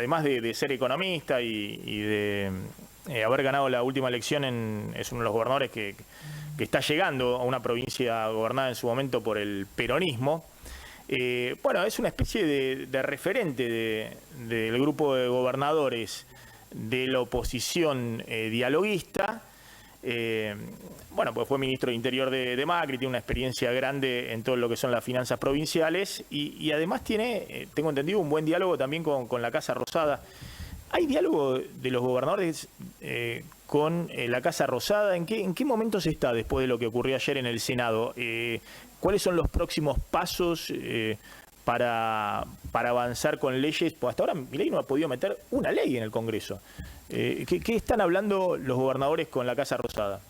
además de ser economista y de haber ganado la última elección, es uno de los gobernadores que está llegando a una provincia gobernada en su momento por el peronismo. Bueno, es una especie de referente del grupo de gobernadores de la oposición dialoguista. Bueno, pues fue ministro de Interior de Macri, tiene una experiencia grande en todo lo que son las finanzas provinciales y además tiene, tengo entendido, un buen diálogo también con la Casa Rosada. ¿Hay diálogo de los gobernadores con la Casa Rosada? ¿En qué momento se está después de lo que ocurrió ayer en el Senado? ¿Cuáles son los próximos pasos para avanzar con leyes? Pues hasta ahora Milei no ha podido meter una ley en el Congreso. ¿Qué están hablando los gobernadores con la Casa Rosada?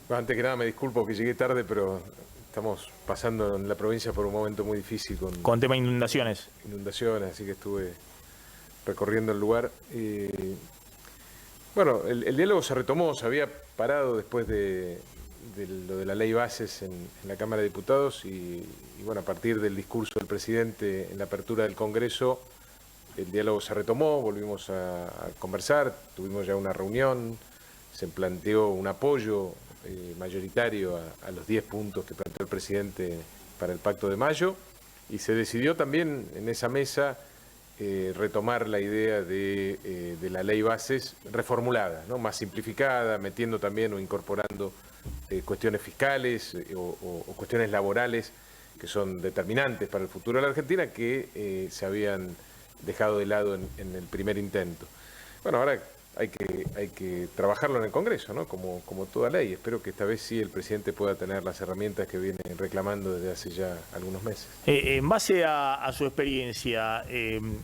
Bueno, antes que nada me disculpo que llegué tarde, pero estamos pasando en la provincia por un momento muy difícil con tema de inundaciones. Inundaciones, así que estuve recorriendo el lugar. Bueno, el diálogo se retomó, se había parado después de lo de la ley bases en la Cámara de Diputados y bueno, a partir del discurso del presidente en la apertura del Congreso, el diálogo se retomó, volvimos a conversar, tuvimos ya una reunión, se planteó un apoyo mayoritario a los 10 puntos que planteó el presidente para el Pacto de Mayo y se decidió también en esa mesa retomar la idea de la ley bases reformulada, ¿no? Más simplificada, metiendo también o incorporando cuestiones fiscales o cuestiones laborales que son determinantes para el futuro de la Argentina que se habían dejado de lado en el primer intento. Bueno, ahora hay que trabajarlo en el Congreso, ¿no? Como toda ley. Espero que esta vez sí el presidente pueda tener las herramientas que viene reclamando desde hace ya algunos meses. En base a su experiencia,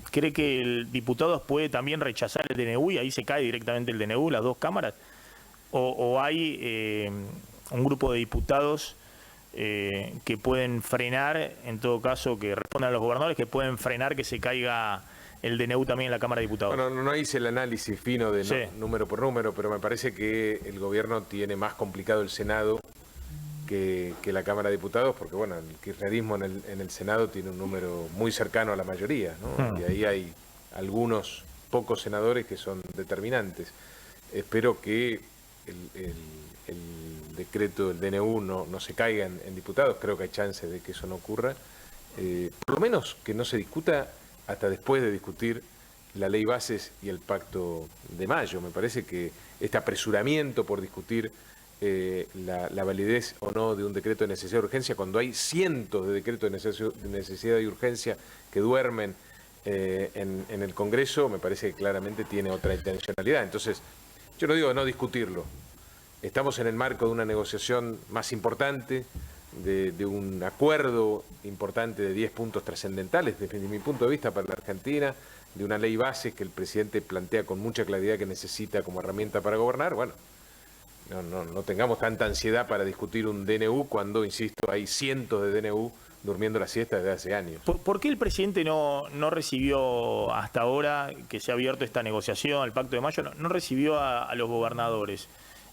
¿cree que el diputado puede también rechazar el DNU y ahí se cae directamente el DNU, las dos cámaras? ¿O hay un grupo de diputados que pueden frenar, en todo caso, que respondan a los gobernadores, que pueden frenar que se caiga el DNU también en la Cámara de Diputados? Bueno, no hice el análisis fino de sí, número por número, pero me parece que el gobierno tiene más complicado el Senado que la Cámara de Diputados, porque bueno, el kirchnerismo en el Senado tiene un número muy cercano a la mayoría, ¿no? Y ahí hay algunos pocos senadores que son determinantes. Espero que el decreto del DNU no se caiga en diputados, creo que hay chances de que eso no ocurra. Por lo menos que no se discuta hasta después de discutir la ley bases y el Pacto de Mayo. Me parece que este apresuramiento por discutir la validez o no de un decreto de necesidad de urgencia, cuando hay cientos de decretos de necesidad y urgencia que duermen en el Congreso, me parece que claramente tiene otra intencionalidad. Entonces, yo no digo no discutirlo. Estamos en el marco de una negociación más importante, de un acuerdo importante de 10 puntos trascendentales, desde mi punto de vista, para la Argentina, de una ley base que el presidente plantea con mucha claridad que necesita como herramienta para gobernar. Bueno, no tengamos tanta ansiedad para discutir un DNU cuando, insisto, hay cientos de DNU durmiendo la siesta desde hace años. ¿Por qué el presidente no recibió hasta ahora que se ha abierto esta negociación, el Pacto de Mayo, no recibió a los gobernadores?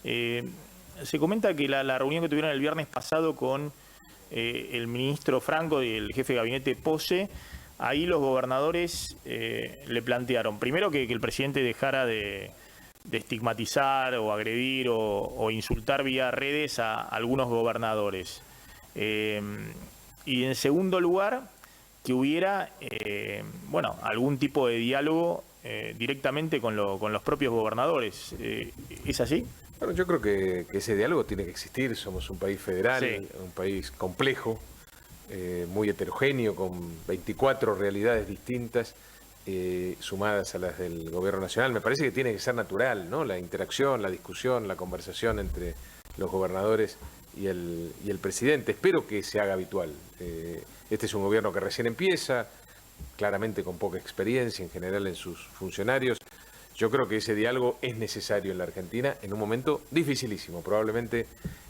Se comenta que la reunión que tuvieron el viernes pasado con el ministro Franco y el jefe de gabinete Pose, ahí los gobernadores le plantearon, primero que el presidente dejara de estigmatizar o agredir o insultar vía redes a algunos gobernadores. Y en segundo lugar, que hubiera bueno, algún tipo de diálogo directamente con los propios gobernadores. ¿Es así? Bueno, yo creo que ese diálogo tiene que existir. Somos un país federal, sí, un país complejo, muy heterogéneo, con 24 realidades distintas, sumadas a las del gobierno nacional. Me parece que tiene que ser natural, ¿no? La interacción, la discusión, la conversación entre los gobernadores y el presidente. Espero que se haga habitual. Este es un gobierno que recién empieza, claramente con poca experiencia en general en sus funcionarios. Yo creo que ese diálogo es necesario en la Argentina en un momento dificilísimo, probablemente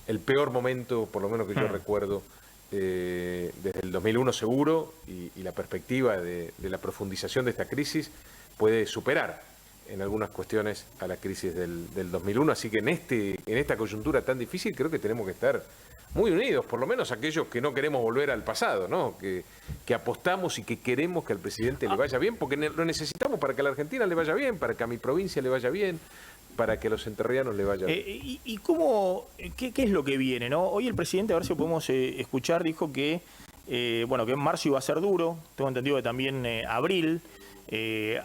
el peor momento, por lo menos que yo recuerdo, desde el 2001 seguro, y la perspectiva de la profundización de esta crisis puede superar en algunas cuestiones a la crisis del 2001. Así que en esta coyuntura tan difícil creo que tenemos que estar muy unidos, por lo menos aquellos que no queremos volver al pasado, ¿no? Que apostamos y que queremos que al presidente le vaya bien, porque lo necesitamos para que a la Argentina le vaya bien, para que a mi provincia le vaya bien, para que a los entrerrianos le vaya bien. ¿Y cómo, qué es lo que viene, no? Hoy el presidente, a ver si lo podemos escuchar, dijo que, bueno, que en marzo iba a ser duro, tengo entendido que también abril.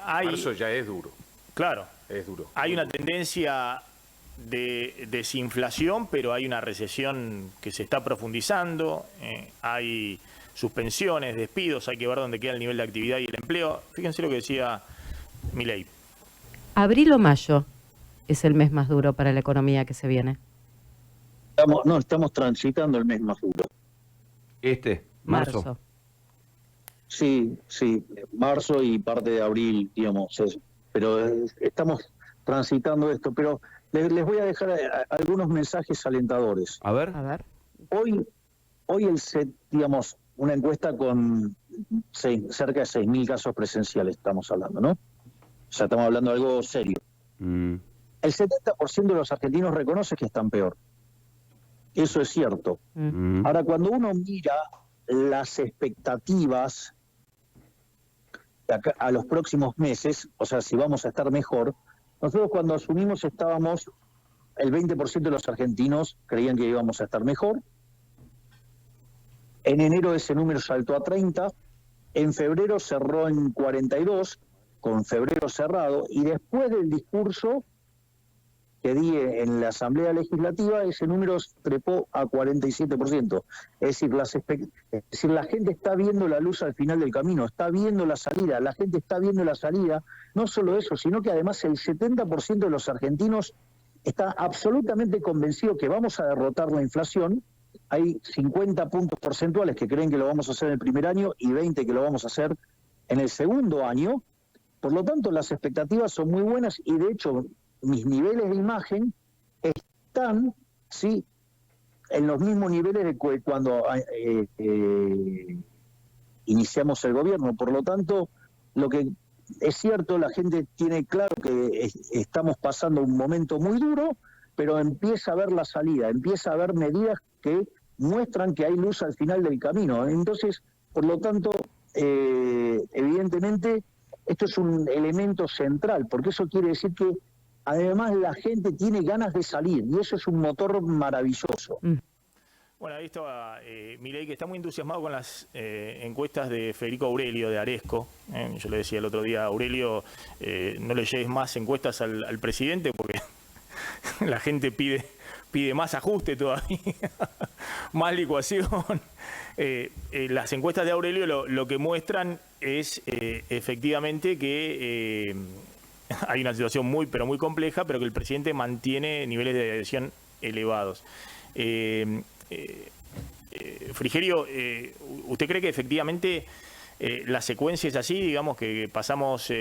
Marzo ya es duro. Claro. Es duro. Hay una tendencia de desinflación, pero hay una recesión que se está profundizando, hay suspensiones, despidos, hay que ver dónde queda el nivel de actividad y el empleo. Fíjense lo que decía Milei. ¿Abril o mayo es el mes más duro para la economía que se viene? Estamos transitando el mes más duro. Marzo. Sí, marzo y parte de abril, digamos, pero estamos transitando esto, pero les voy a dejar algunos mensajes alentadores. A ver. Hoy digamos, una encuesta con cerca de 6.000 casos presenciales, estamos hablando, ¿no? O sea, estamos hablando de algo serio. El 70% de los argentinos reconoce que están peor. Eso es cierto. Ahora, cuando uno mira las expectativas a los próximos meses, o sea, si vamos a estar mejor, nosotros cuando asumimos el 20% de los argentinos creían que íbamos a estar mejor. En enero ese número saltó a 30, en febrero cerró en 42, con febrero cerrado, y después del discurso que di en la Asamblea Legislativa, ese número trepó a 47%. Es decir, la gente está viendo la luz al final del camino, está viendo la salida, la gente está viendo la salida. No solo eso, sino que además el 70% de los argentinos está absolutamente convencido que vamos a derrotar la inflación. Hay 50 puntos porcentuales que creen que lo vamos a hacer en el primer año y 20 que lo vamos a hacer en el segundo año. Por lo tanto, las expectativas son muy buenas y, de hecho, mis niveles de imagen están, sí, en los mismos niveles de cuando iniciamos el gobierno. Por lo tanto, lo que es cierto, la gente tiene claro que estamos pasando un momento muy duro, pero empieza a ver la salida, empieza a haber medidas que muestran que hay luz al final del camino. Entonces, por lo tanto, evidentemente, esto es un elemento central, porque eso quiere decir que además la gente tiene ganas de salir, y eso es un motor maravilloso. Bueno, ahí estaba Milei, que está muy entusiasmado con las encuestas de Federico Aurelio, de Aresco. Yo le decía el otro día, Aurelio, no le lleves más encuestas al presidente, porque la gente pide más ajuste todavía, más licuación. Las encuestas de Aurelio lo que muestran es efectivamente que hay una situación muy compleja, pero que el presidente mantiene niveles de adhesión elevados. Frigerio, ¿usted cree que efectivamente la secuencia es así? Digamos que pasamos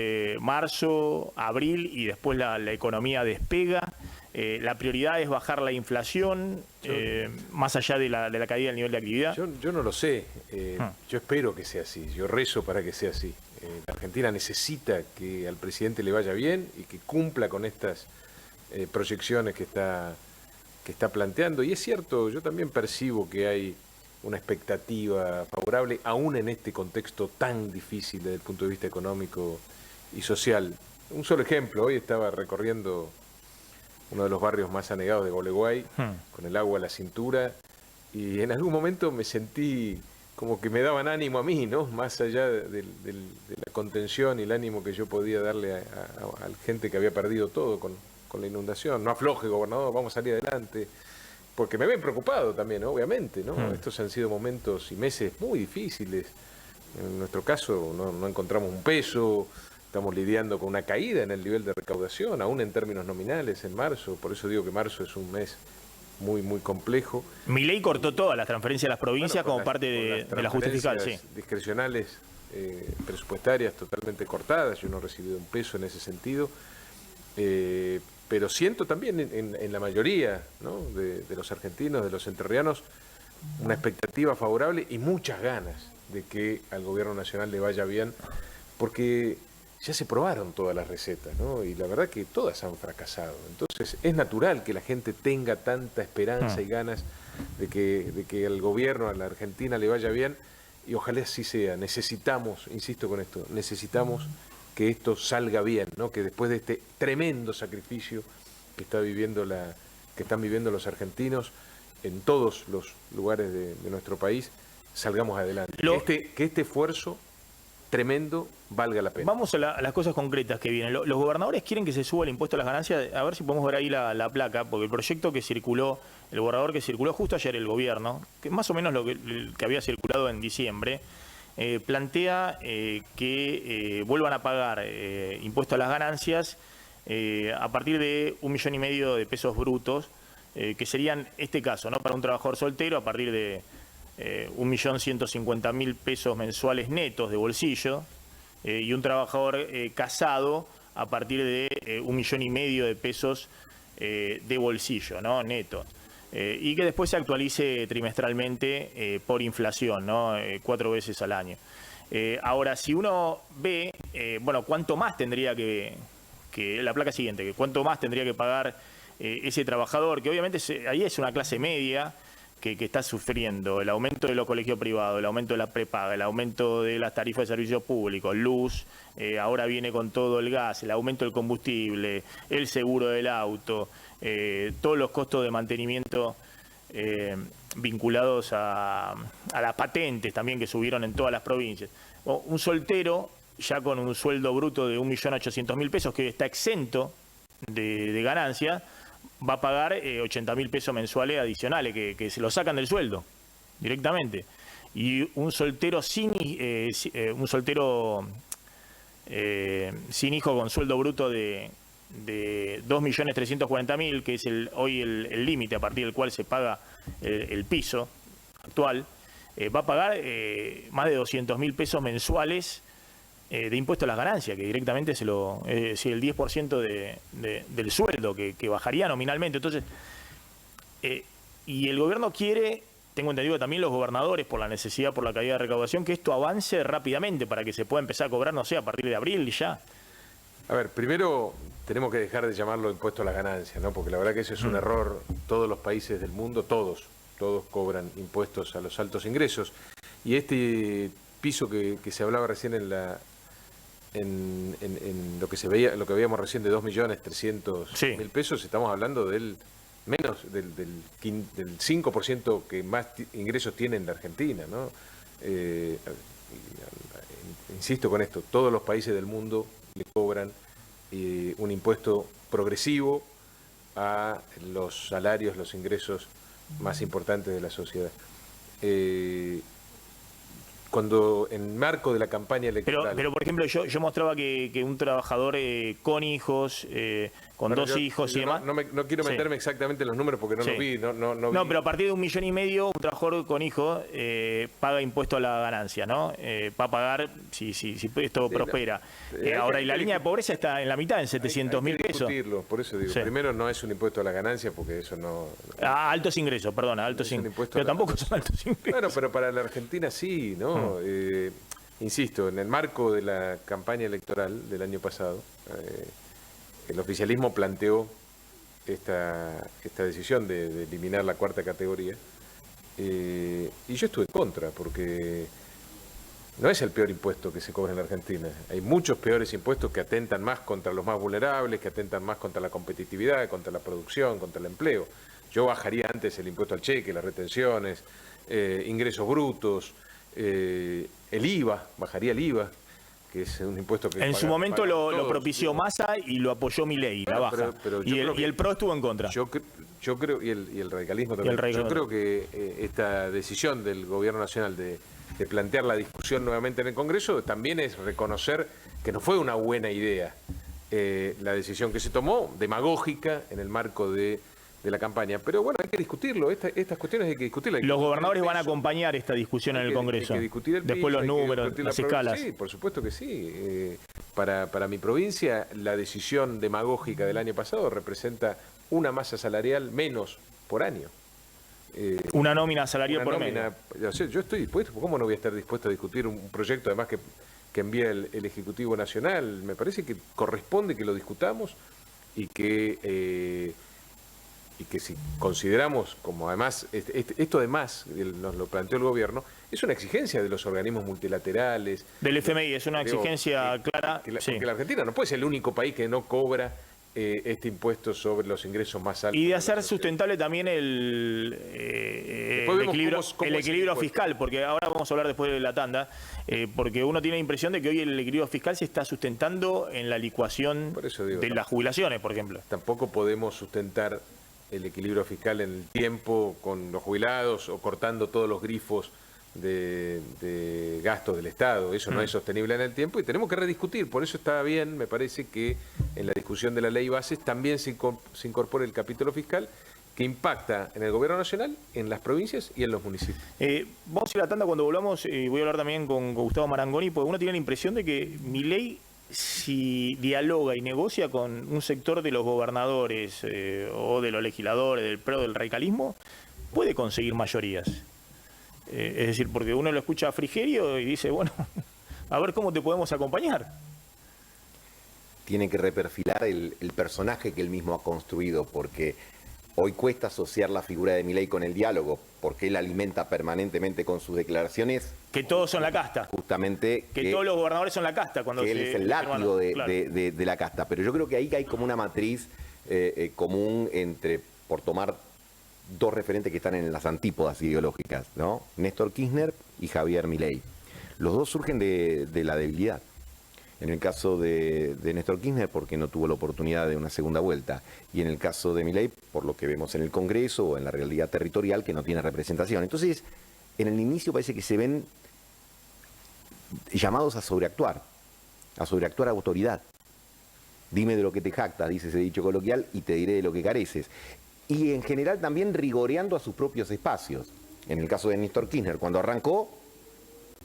marzo, abril y después la economía despega. La prioridad es bajar la inflación, más allá de la caída del nivel de actividad. Yo no lo sé. Yo espero que sea así. Yo rezo para que sea así. La Argentina necesita que al presidente le vaya bien y que cumpla con estas proyecciones que está planteando. Y es cierto, yo también percibo que hay una expectativa favorable, aún en este contexto tan difícil desde el punto de vista económico y social. Un solo ejemplo, hoy estaba recorriendo uno de los barrios más anegados de Gualeguay, con el agua a la cintura, y en algún momento me sentí como que me daban ánimo a mí, ¿no? Más allá de la contención y el ánimo que yo podía darle a gente que había perdido todo con la inundación. No afloje, gobernador, vamos a salir adelante. Porque me ven preocupado también, ¿no? Obviamente, ¿no? Estos han sido momentos y meses muy difíciles. En nuestro caso no encontramos un peso, estamos lidiando con una caída en el nivel de recaudación, aún en términos nominales en marzo. Por eso digo que marzo es un mes muy complejo. Milei cortó todas las transferencias a las provincias como parte del ajuste fiscal, sí. Discrecionales presupuestarias totalmente cortadas. Yo no he recibido un peso en ese sentido. Pero siento también en la mayoría, ¿no? de los argentinos, de los entrerrianos, una expectativa favorable y muchas ganas de que al gobierno nacional le vaya bien, porque ya se probaron todas las recetas, ¿no? Y la verdad que todas han fracasado. Entonces es natural que la gente tenga tanta esperanza y ganas de que al gobierno, a la Argentina le vaya bien, y ojalá así sea. Necesitamos, insisto con esto, necesitamos que esto salga bien, ¿no? Que después de este tremendo sacrificio que están viviendo los argentinos en todos los lugares de nuestro país, salgamos adelante. Que este esfuerzo tremendo valga la pena. Vamos a las cosas concretas que vienen. Los gobernadores quieren que se suba el impuesto a las ganancias. A ver si podemos ver ahí la placa, porque el proyecto que circuló, el borrador que circuló justo ayer el gobierno, que más o menos lo que había circulado en diciembre, plantea que vuelvan a pagar impuesto a las ganancias a partir de 1,5 millones de pesos brutos, que serían este caso, ¿no? Para un trabajador soltero a partir de 1.150.000 pesos mensuales netos de bolsillo, y un trabajador casado a partir de 1,5 millones de pesos de bolsillo, ¿no? Neto. Y que después se actualice trimestralmente por inflación, ¿no? 4 veces al año. Ahora, si uno ve, bueno, cuánto más tendría que la placa siguiente, que cuánto más tendría que pagar ese trabajador, que obviamente ahí es una clase media que está sufriendo el aumento de los colegios privados, el aumento de la prepaga, el aumento de las tarifas de servicios públicos, luz, ahora viene con todo el gas, el aumento del combustible, el seguro del auto, todos los costos de mantenimiento vinculados a las patentes también que subieron en todas las provincias. Un soltero ya con un sueldo bruto de 1.800.000 pesos, que está exento de ganancia, va a pagar 80.000 pesos mensuales adicionales, que se lo sacan del sueldo directamente. Y un soltero sin hijo con sueldo bruto de 2.340.000, que es hoy el límite a partir del cual se paga el piso actual, va a pagar más de 200.000 pesos mensuales de impuesto a las ganancias, que directamente el 10% del sueldo que bajaría nominalmente. Entonces, y el gobierno quiere, tengo entendido también los gobernadores, por la necesidad, por la caída de recaudación, que esto avance rápidamente para que se pueda empezar a cobrar, no sé, a partir de abril y ya. A ver, primero tenemos que dejar de llamarlo impuesto a las ganancias, ¿no? Porque la verdad que ese es un error. Todos los países del mundo, todos cobran impuestos a los altos ingresos. Y este piso que se hablaba recién en lo que veíamos recién de 2.300.000 pesos, estamos hablando del 5% que más ingresos tiene en la Argentina, ¿no? Insisto con esto, todos los países del mundo le cobran un impuesto progresivo a los salarios, los ingresos más importantes de la sociedad. Cuando en marco de la campaña electoral... Pero por ejemplo, yo mostraba que un trabajador con hijos, con dos hijos y demás... No quiero meterme exactamente en los números porque no los vi. No, pero a partir de 1,5 millones, un trabajador con hijos paga impuesto a la ganancia, ¿no? Va a pagar si esto prospera. Ahora, y la línea de pobreza está en la mitad, en 700.000 pesos. Discutirlo, por eso digo. Primero, no es un impuesto a la ganancia porque eso no... altos ingresos, perdona, altos ingresos. Pero tampoco son altos ingresos. Bueno, pero para la Argentina sí, ¿no? Insisto, en el marco de la campaña electoral del año pasado, el oficialismo planteó esta decisión de eliminar la cuarta categoría, y yo estuve en contra, porque no es el peor impuesto que se cobra en la Argentina. Hay muchos peores impuestos que atentan más contra los más vulnerables, que atentan más contra la competitividad, contra la producción, contra el empleo. Yo bajaría antes el impuesto al cheque, las retenciones, ingresos brutos, el IVA, bajaría el IVA, que es un impuesto que en su momento lo propició Massa y lo apoyó Milei, la baja. Y el PRO estuvo en contra. Yo creo, y el radicalismo también. Yo creo que esta decisión del Gobierno Nacional de plantear la discusión nuevamente en el Congreso también es reconocer que no fue una buena idea la decisión que se tomó, demagógica, en el marco de la campaña. Pero bueno, hay que discutirlo. Estas cuestiones hay que discutirlas. Los gobernadores van a acompañar esta discusión en el Congreso. Hay que discutir el piso, después los números, las escalas. Sí, por supuesto que sí. Para mi provincia, la decisión demagógica del año pasado representa una masa salarial menos por año. Una nómina salarial por medio. Yo estoy dispuesto. ¿Cómo no voy a estar dispuesto a discutir un proyecto, además, que que envía el Ejecutivo Nacional. Me parece que corresponde que lo discutamos y que si consideramos, como además, esto además nos lo planteó el gobierno, es una exigencia de los organismos multilaterales. Del FMI, es una exigencia clara. Porque la Argentina no puede ser el único país que no cobra este impuesto sobre los ingresos más altos. Y de hacer sustentable también el equilibrio fiscal, porque ahora vamos a hablar después de la tanda, porque uno tiene la impresión de que hoy el equilibrio fiscal se está sustentando en la licuación de las jubilaciones, por ejemplo. Tampoco podemos sustentar el equilibrio fiscal en el tiempo con los jubilados o cortando todos los grifos de gastos del Estado. Eso no es sostenible en el tiempo y tenemos que rediscutir. Por eso está bien, me parece que en la discusión de la ley bases también se incorpore el capítulo fiscal que impacta en el gobierno nacional, en las provincias y en los municipios. Vamos a ir a la tanda cuando volvamos, voy a hablar también con Gustavo Marangoni, porque uno tiene la impresión de que Milei, si dialoga y negocia con un sector de los gobernadores o de los legisladores, del PRO, del radicalismo, puede conseguir mayorías. Es decir, porque uno lo escucha a Frigerio y dice, bueno, a ver cómo te podemos acompañar. Tiene que reperfilar el personaje que él mismo ha construido, porque hoy cuesta asociar la figura de Milei con el diálogo, porque él alimenta permanentemente con sus declaraciones. Que todos son la casta. Justamente. Que todos los gobernadores son la casta. Cuando él es el látigo de la casta. Pero yo creo que ahí hay como una matriz común entre, por tomar dos referentes que están en las antípodas ideológicas, ¿no? Néstor Kirchner y Javier Milei. Los dos surgen de la debilidad. En el caso de Néstor Kirchner, porque no tuvo la oportunidad de una segunda vuelta. Y en el caso de Milei, por lo que vemos en el Congreso o en la realidad territorial, que no tiene representación. Entonces, en el inicio parece que se ven llamados a sobreactuar a autoridad. Dime de lo que te jactas, dice ese dicho coloquial, y te diré de lo que careces. Y en general también rigoreando a sus propios espacios. En el caso de Néstor Kirchner, cuando arrancó,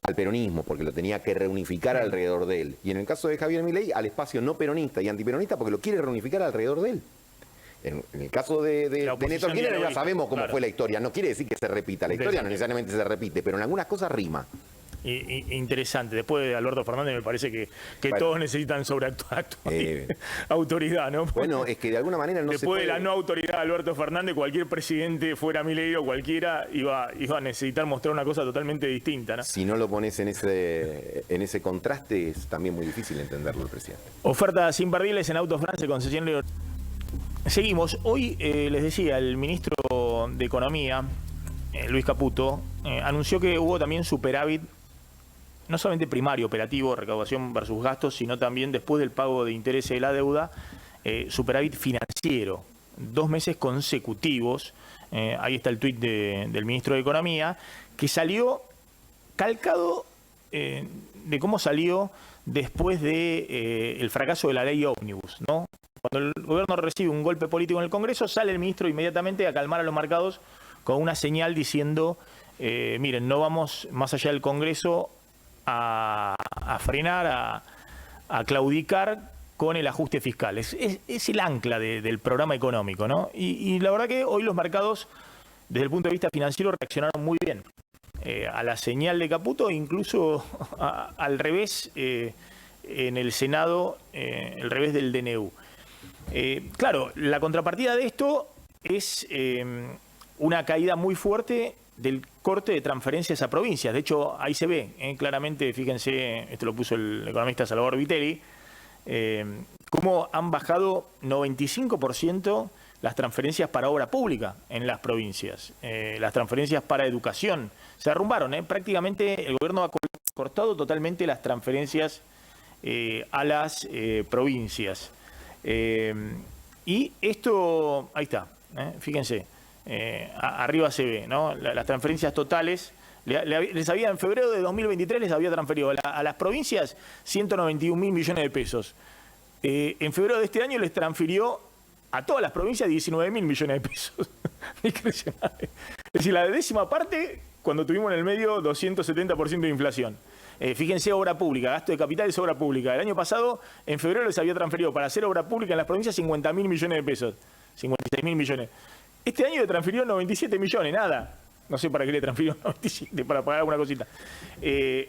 al peronismo, porque lo tenía que reunificar alrededor de él. Y en el caso de Javier Milei, al espacio no peronista y antiperonista, porque lo quiere reunificar alrededor de él. En el caso de Néstor Kirchner ya sabemos cómo fue la historia. No quiere decir que se repita. La historia no necesariamente se repite, pero en algunas cosas rima. Interesante. Después de Alberto Fernández me parece que bueno, todos necesitan sobreactuar autoridad, ¿no? Bueno, es que de alguna manera no después se puede... de la no autoridad de Alberto Fernández, cualquier presidente, fuera Milei o cualquiera, iba a necesitar mostrar una cosa totalmente distinta, ¿no? Si no lo pones en ese contraste, es también muy difícil entenderlo el presidente. Ofertas imperdibles en Auto France, concesionario. Seguimos. Hoy les decía, el ministro de Economía, Luis Caputo, anunció que hubo también superávit, no solamente primario, operativo, recaudación versus gastos, sino también después del pago de intereses de la deuda, superávit financiero, 2 meses consecutivos. Ahí está el tuit del ministro de Economía, que salió calcado de cómo salió después del fracaso de la ley ómnibus, ¿no? Cuando el gobierno recibe un golpe político en el Congreso, sale el ministro inmediatamente a calmar a los mercados con una señal diciendo, miren, no vamos más allá del Congreso a frenar, a claudicar con el ajuste fiscal. Es el ancla del programa económico, ¿no? Y la verdad que hoy los mercados, desde el punto de vista financiero, reaccionaron muy bien a la señal de Caputo, incluso al revés en el Senado, el revés del DNU. Claro, la contrapartida de esto es una caída muy fuerte del corte de transferencias a provincias. De hecho, ahí se ve claramente, fíjense, esto lo puso el economista Salvador Vitelli, cómo han bajado 95% las transferencias para obra pública en las provincias. Las transferencias para educación se derrumbaron. Prácticamente el gobierno ha cortado totalmente las transferencias a las provincias. Y esto, ahí está, fíjense. Arriba se ve, ¿no? Las transferencias totales. Les había, en febrero de 2023 les había transferido a las provincias 191.000 millones de pesos. En febrero de este año les transfirió a todas las provincias 19.000 millones de pesos. Impresionante. Es decir, la décima parte cuando tuvimos en el medio 270% de inflación. Fíjense, obra pública, gasto de capital es obra pública. El año pasado, en febrero, les había transferido para hacer obra pública en las provincias 50.000 millones de pesos. 56.000 millones. Este año le transfirió 97 millones, nada. No sé para qué le transfirió 97, para pagar alguna cosita.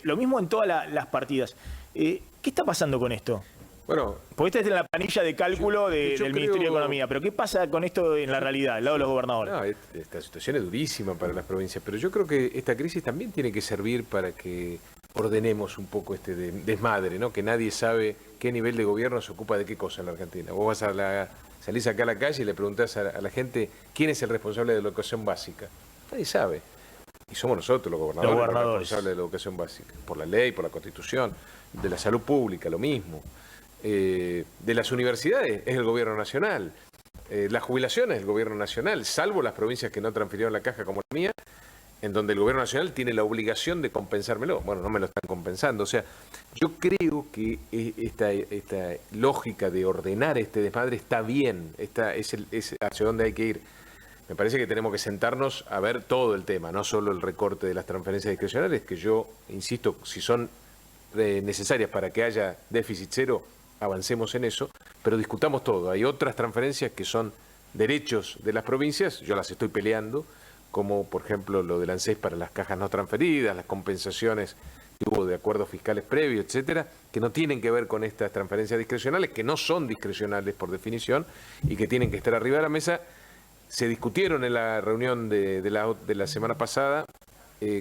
Lo mismo en todas las partidas. ¿Qué está pasando con esto? Bueno, Porque esta es la planilla de cálculo del Ministerio de Economía, pero ¿qué pasa con esto en la realidad, al lado de los gobernadores? no, esta situación es durísima para las provincias, pero yo creo que esta crisis también tiene que servir para que ordenemos un poco este desmadre, ¿no? Que nadie sabe qué nivel de gobierno se ocupa de qué cosa en la Argentina. Vos salís acá a la calle y le preguntás a la gente quién es el responsable de la educación básica. Nadie sabe. Y somos nosotros los gobernadores los responsables de la educación básica, por la ley, por la Constitución, de la salud pública, lo mismo. De las universidades es el gobierno nacional, las jubilaciones es el gobierno nacional, salvo las provincias que no transfirieron la caja como la mía, en donde el gobierno nacional tiene la obligación de compensármelo. Bueno, no me lo están compensando. O sea, yo creo que esta lógica de ordenar este desmadre está bien, es hacia donde hay que ir. Me parece que tenemos que sentarnos a ver todo el tema, no solo el recorte de las transferencias discrecionales, que yo insisto, si son necesarias para que haya déficit cero, avancemos en eso, pero discutamos todo. Hay otras transferencias que son derechos de las provincias, yo las estoy peleando, como por ejemplo lo del ANSES para las cajas no transferidas, las compensaciones que hubo de acuerdos fiscales previos, etcétera, que no tienen que ver con estas transferencias discrecionales, que no son discrecionales por definición y que tienen que estar arriba de la mesa. Se discutieron en la reunión de la semana pasada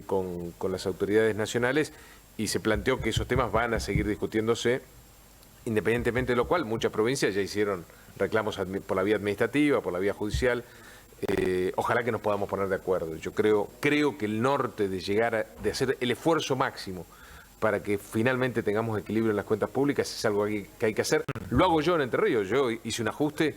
con las autoridades nacionales y se planteó que esos temas van a seguir discutiéndose, independientemente de lo cual muchas provincias ya hicieron reclamos por la vía administrativa, por la vía judicial. Ojalá que nos podamos poner de acuerdo. Yo creo que el norte de hacer el esfuerzo máximo para que finalmente tengamos equilibrio en las cuentas públicas es algo que hay que hacer. Lo hago yo en Entre Ríos. Yo hice un ajuste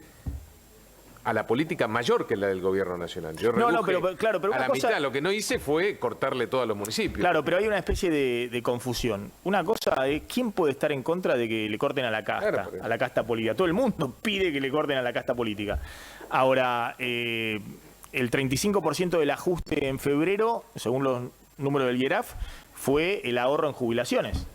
a la política mayor que la del gobierno nacional. Yo reduje pero a la mitad. Lo que no hice fue cortarle todo a los municipios. Claro, pero hay una especie de confusión. Una cosa es, ¿quién puede estar en contra de que le corten a la casta, Claro, a la casta política? Todo el mundo pide que le corten a la casta política. Ahora, el 35% del ajuste en febrero, según los números del IERAF, fue el ahorro en jubilaciones.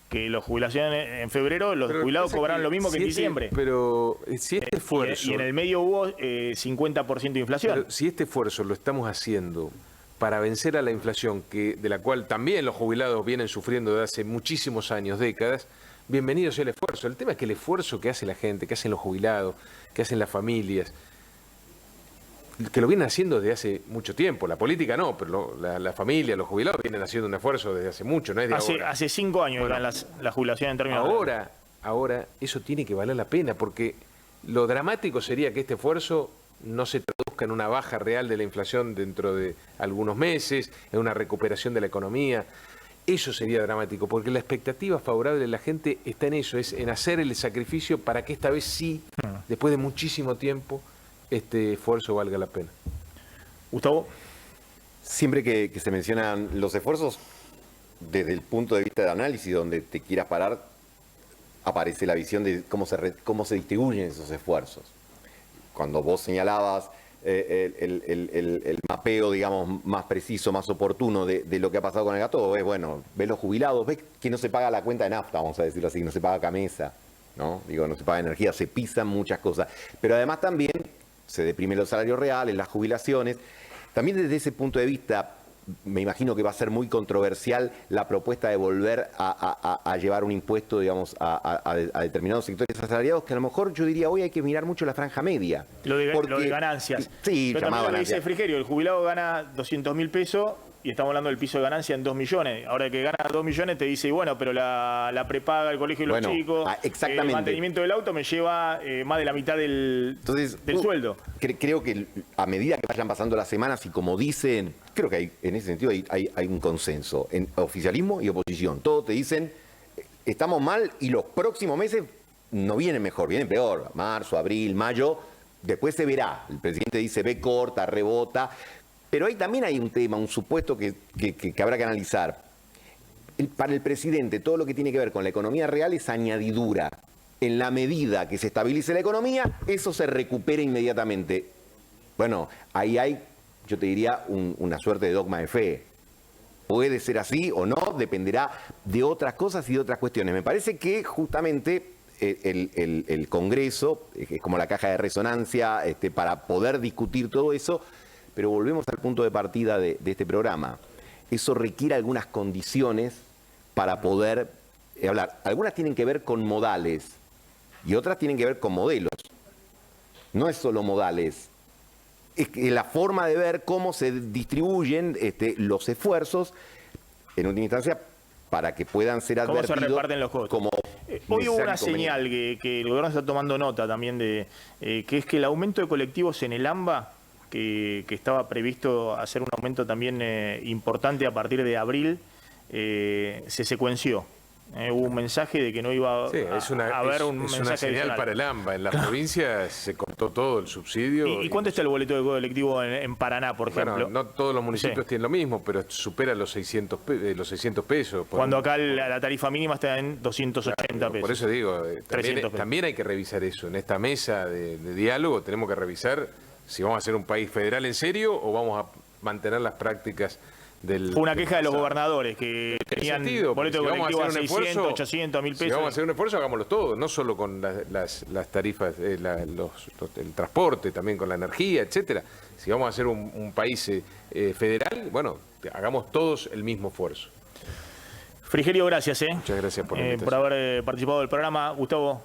Que los jubilaciones en febrero, los jubilados cobraron lo mismo que en diciembre. Pero si este esfuerzo... Y en el medio hubo 50% de inflación. Pero si este esfuerzo lo estamos haciendo para vencer a la inflación, de la cual también los jubilados vienen sufriendo desde hace muchísimos años, décadas, bienvenido sea el esfuerzo. El tema es que el esfuerzo que hace la gente, que hacen los jubilados, que hacen las familias, que lo vienen haciendo desde hace mucho tiempo. La política no, pero la familia, los jubilados vienen haciendo un esfuerzo desde hace mucho, no es de ahora. Hace 5 años eran la jubilación en términos ahora eso tiene que valer la pena, porque lo dramático sería que este esfuerzo no se traduzca en una baja real de la inflación dentro de algunos meses, en una recuperación de la economía. Eso sería dramático, porque la expectativa favorable de la gente está en eso, es en hacer el sacrificio para que esta vez sí, después de muchísimo tiempo, este esfuerzo valga la pena. Gustavo. Siempre que se mencionan los esfuerzos, desde el punto de vista de análisis, donde te quieras parar, aparece la visión de cómo se distribuyen esos esfuerzos. Cuando vos señalabas el mapeo, digamos, más preciso, más oportuno de lo que ha pasado con el gato, ves los jubilados, ves que no se paga la cuenta de nafta, vamos a decirlo así, no se paga camisa, ¿no? No se paga energía, se pisan muchas cosas. Pero además también se deprimen los salarios reales, las jubilaciones. También desde ese punto de vista, me imagino que va a ser muy controversial la propuesta de volver a llevar un impuesto, digamos, a determinados sectores asalariados, que a lo mejor yo diría hoy hay que mirar mucho la franja media. Lo de ganancias. Sí, pero también lo que dice Frigerio, el jubilado gana 200.000 pesos y estamos hablando del piso de ganancia en 2 millones. Ahora que gana 2 millones te dice, bueno, pero la prepaga, el colegio de los chicos, el mantenimiento del auto me lleva más de la mitad del sueldo. Creo que a medida que vayan pasando las semanas y como dicen, creo que en ese sentido hay un consenso en oficialismo y oposición. Todos te dicen, estamos mal y los próximos meses no vienen mejor, vienen peor. Marzo, abril, mayo, después se verá. El presidente dice, ve corta, rebota. Pero ahí también hay un tema, un supuesto que habrá que analizar. Para el presidente, todo lo que tiene que ver con la economía real es añadidura. En la medida que se estabilice la economía, eso se recupera inmediatamente. Bueno, ahí hay, yo te diría, una suerte de dogma de fe. Puede ser así o no, dependerá de otras cosas y de otras cuestiones. Me parece que justamente el Congreso, es como la caja de resonancia para poder discutir todo eso. Pero volvemos al punto de partida de este programa. Eso requiere algunas condiciones para poder hablar. Algunas tienen que ver con modales y otras tienen que ver con modelos. No es solo modales, es que la forma de ver cómo se distribuyen los esfuerzos, en última instancia, para que puedan ser ¿Cómo advertidos se reparten los costos? como Hoy hubo una necesario y señal que el gobierno está tomando nota también de que es que el aumento de colectivos en el AMBA, que estaba previsto hacer un aumento también importante a partir de abril, se secuenció. Hubo un mensaje de que no iba Sí, a haber un es mensaje una señal adicional. para el AMBA. En las provincias se cortó todo el subsidio. ¿Y cuánto está el boleto de colectivo en Paraná, por ejemplo? Bueno, no todos los municipios Sí. tienen lo mismo, pero supera los 600 pesos. Cuando acá la tarifa mínima está en 280 pesos. Por eso digo, 300 pesos. también hay que revisar eso. En esta mesa de diálogo tenemos que revisar si vamos a ser un país federal en serio o vamos a mantener las prácticas del... Fue una queja de los pasado. gobernadores que tenían boleto de Si vamos a colectivo a hacer un 600, esfuerzo, 800, 1000 Si pesos. vamos a hacer un esfuerzo, hagámoslo todo, no solo con las tarifas, el transporte, también con la energía, etcétera. Si vamos a hacer un país federal, bueno, hagamos todos el mismo esfuerzo. Frigerio, gracias Muchas gracias por la invitación. por haber participado del programa. Gustavo.